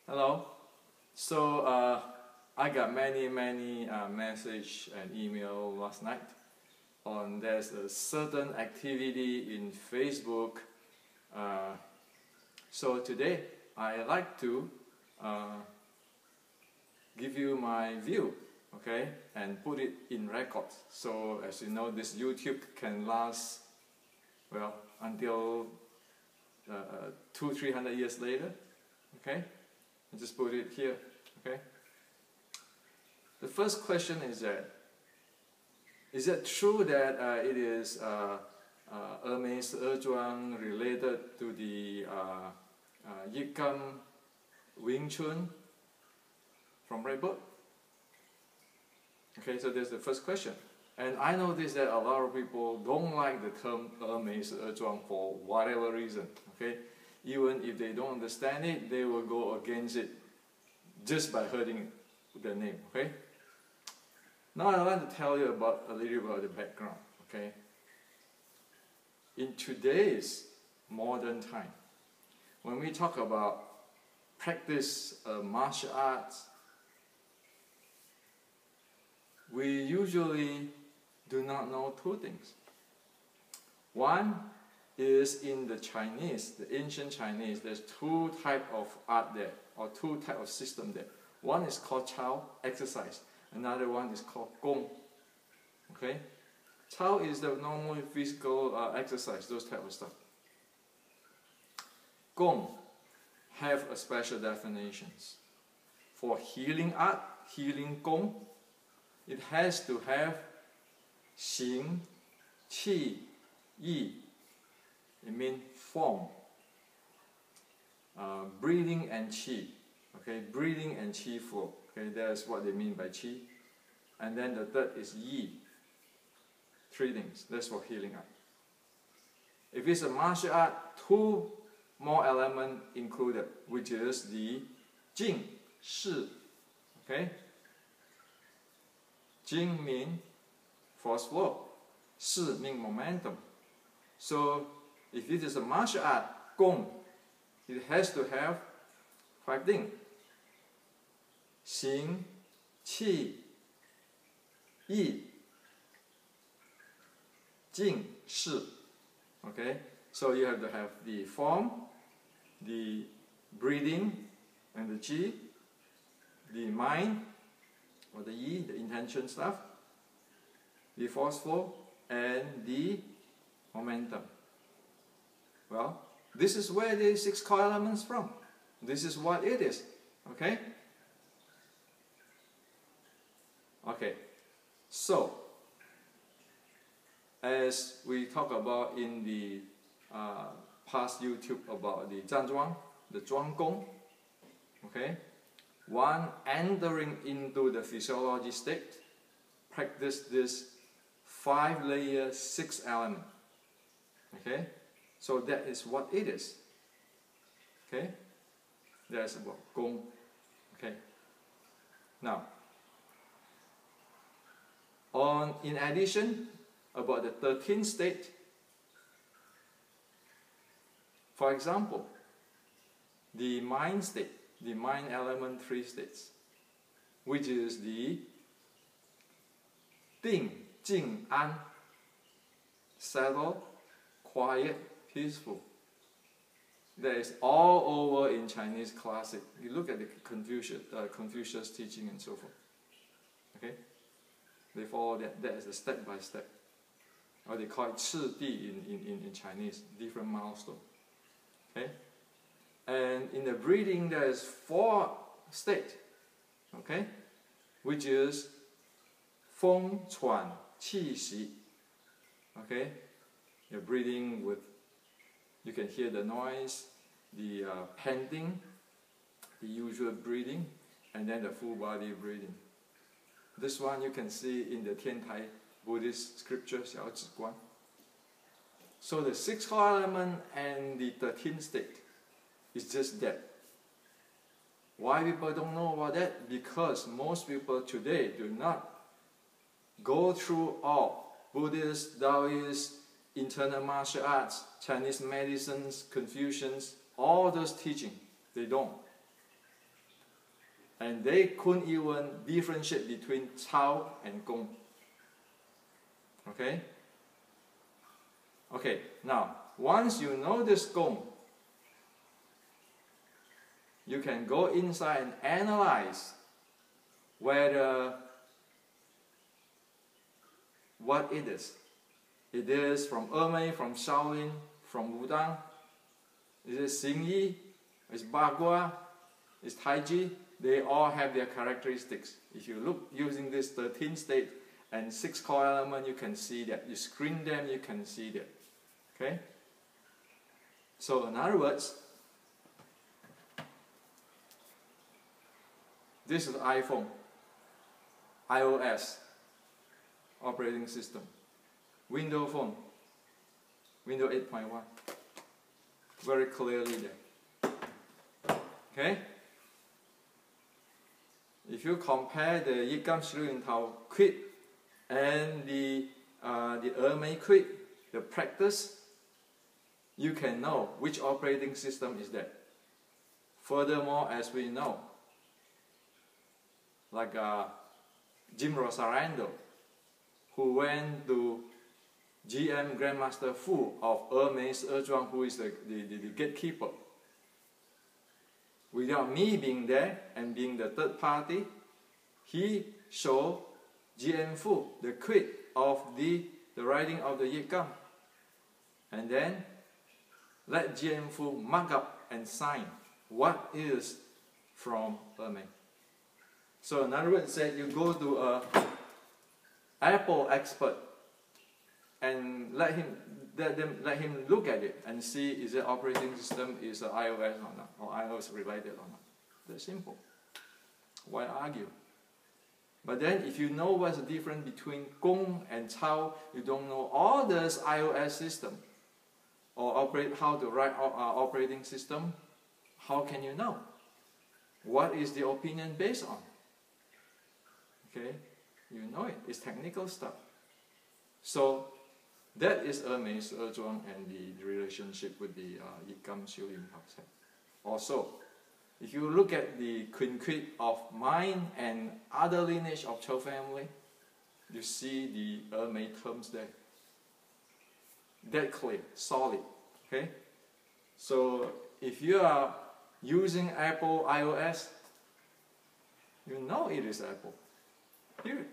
Hello. So I got many message and email last night on there's a certain activity in Facebook. So today I like to give you my view, okay, and put it in record. So as you know, this YouTube can last well until 200-300 years later, okay. Just put it here, okay? The first question is it true that it is Hermes Zhuang related to the Yikam Wing Chun from Red Book? Okay, so there's the first question. And I noticed that a lot of people don't like the term Hermes Zhuang for whatever reason, okay? Even if they don't understand it, they will go against it just by hearing the name, okay? Now I want to tell you about a little about the background, okay? In today's modern time, when we talk about practice martial arts, we usually do not know two things. One is in the Chinese, the ancient Chinese, there's two types of art there, or two types of system there. One is called Chao, exercise. Another one is called Gong. Okay? Chao is the normal physical exercise, those type of stuff. Gong have a special definitions. For healing art, healing Gong, it has to have Xing, Qi, Yi. It means form, breathing and qi. Okay, breathing and qi flow. Okay, that's what they mean by qi. And then the third is yi. Three things. That's for healing art. If it's a martial art, two more elements included, which is the jing, shi. Okay, jing means force flow, shi means momentum. So if it is a martial art, Gong, it has to have five things. Xing, Qi, Yi, Jing, Shi. Okay? So you have to have the form, the breathing, and the Qi, the mind, or the Yi, the intention stuff, the force flow, and the momentum. Well, this is where the 6 core elements from. This is what it is. Okay? Okay. So, as we talk about in the past YouTube about the Zhanzhuang, the Zhuang Gong, okay? One entering into the physiology state, practice this 5-layer 6 element. Okay? So that is what it is. Okay? That's about Gong. Okay? Now, in addition, about the 13th state, for example, the mind state, the mind element 3 states, which is the Ding, Jing, An, settle, quiet, peaceful. That is all over in Chinese classic. You look at the Confucius teaching and so forth. Okay? They follow that. That is a step by step. Or they call it 次第 in Chinese, different milestone. Okay? And in the breathing, there is 4 states. Okay? Which is 风喘气息. Okay? You're breathing with, you can hear the noise, the panting, the usual breathing, and then the full body breathing. This one you can see in the Tiantai Buddhist scripture, Xiao Zhi Guan. So the 6 core element and the 13th state is just that. Why people don't know about that? Because most people today do not go through all Buddhist, Taoist, internal martial arts, Chinese medicines, Confucians, all those teaching. They don't. and they couldn't even differentiate between Cao and Gong. Okay? Okay, now, once you know this Gong, you can go inside and analyze whether what it is. It is from Emei, from Shaolin, from Wudang. Is it Xingyi? Is Bagua? Is Taiji? They all have their characteristics. If you look using this 13 state and 6 core element, you can see that. You screen them, you can see that. Okay? So in other words, this is iPhone, iOS operating system, Windows Phone, Windows 8.1, very clearly there. Okay? If you compare the Yigam Shilintao quid and the Emei quid, the practice, you can know which operating system is that. Furthermore, as we know, like Jim Rosarando, who went to GM Grandmaster Fu of Emei's Zhuang, who is the gatekeeper. Without me being there and being the third party, he showed GM Fu the quid of the writing of the Yigam, and then let GM Fu mark up and sign what is from Emei. So in other words, say you go to a Apple expert and let him look at it and see is the operating system is iOS or not, or iOS related or not. That's simple. Why argue? But then if you know what's the difference between Gong and Cao, you don't know all this iOS system or how to write operating system, how can you know? What is the opinion based on? Okay, you know it. It's technical stuff. So that is Emei's Zhuang and the relationship with the Yigam Shilintao. Also, if you look at the quinquit of mine and other lineage of Chou family, you see the Emei terms there. That clear, solid. Okay? So if you are using Apple iOS, you know it is Apple. Period.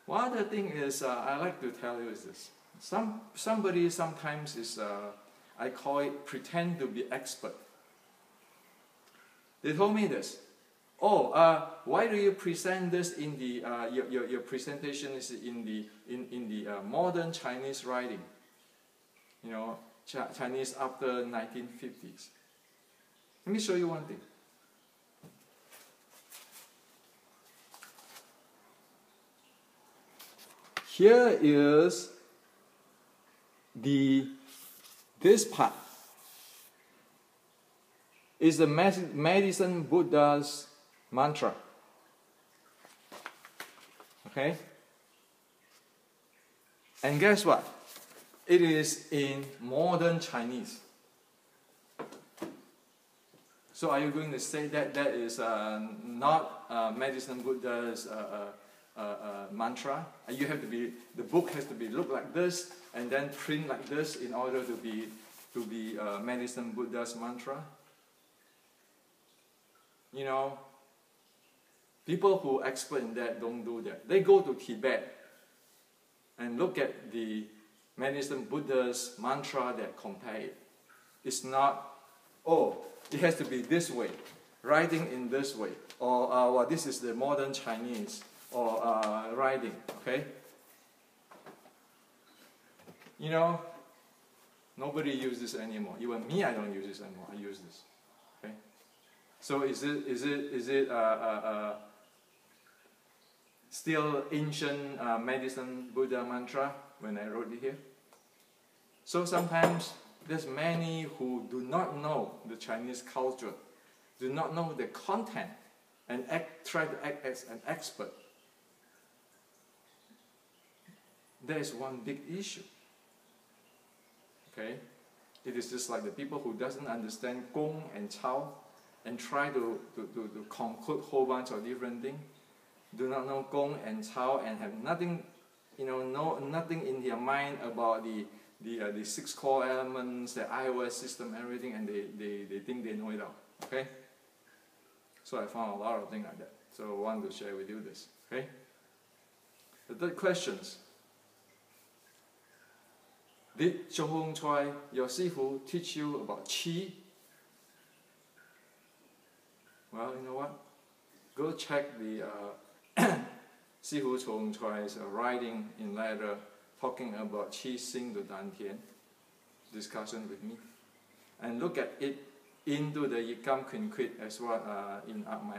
One other thing is I like to tell you is this. Somebody sometimes is, I call it pretend to be expert. They told me this. Oh, why do you present this in the your presentation is in the modern Chinese writing? You know, Chinese after 1950s. Let me show you one thing. Here is this part. Is the Medicine Buddha's mantra. Okay? And guess what? It is in modern Chinese. So are you going to say that that is not Medicine Buddha's mantra? And you have to be, the book has to be look like this and then print like this in order to be Medicine Buddha's mantra? You know, people who are expert in that don't do that. They go to Tibet and look at the Medicine Buddha's mantra that compare it. It's not, oh, it has to be this way, writing in this way, or well, this is the modern Chinese, or writing, okay? You know, nobody uses this anymore. Even me, I don't use this anymore. I use this. Okay? So is it still ancient Medicine Buddha mantra when I wrote it here? So sometimes there's many who do not know the Chinese culture, do not know the content, and try to act as an expert. There is one big issue. Okay? It is just like the people who doesn't understand Gong and Cao and try to conclude whole bunch of different things. Do not know Gong and Cao and have nothing, nothing in their mind about the 6 core elements, the iOS system, everything, and they think they know it all. Okay? So I found a lot of things like that. So I want to share with you this. Okay? The third questions. Did Chong Hong Choi, your Sifu, teach you about Qi? Well, you know what? Go check the Sifu Chong Choi's writing in letter talking about Qi Xing to Dantian discussion with me. And look at it into the Yikam Quinquit as well in my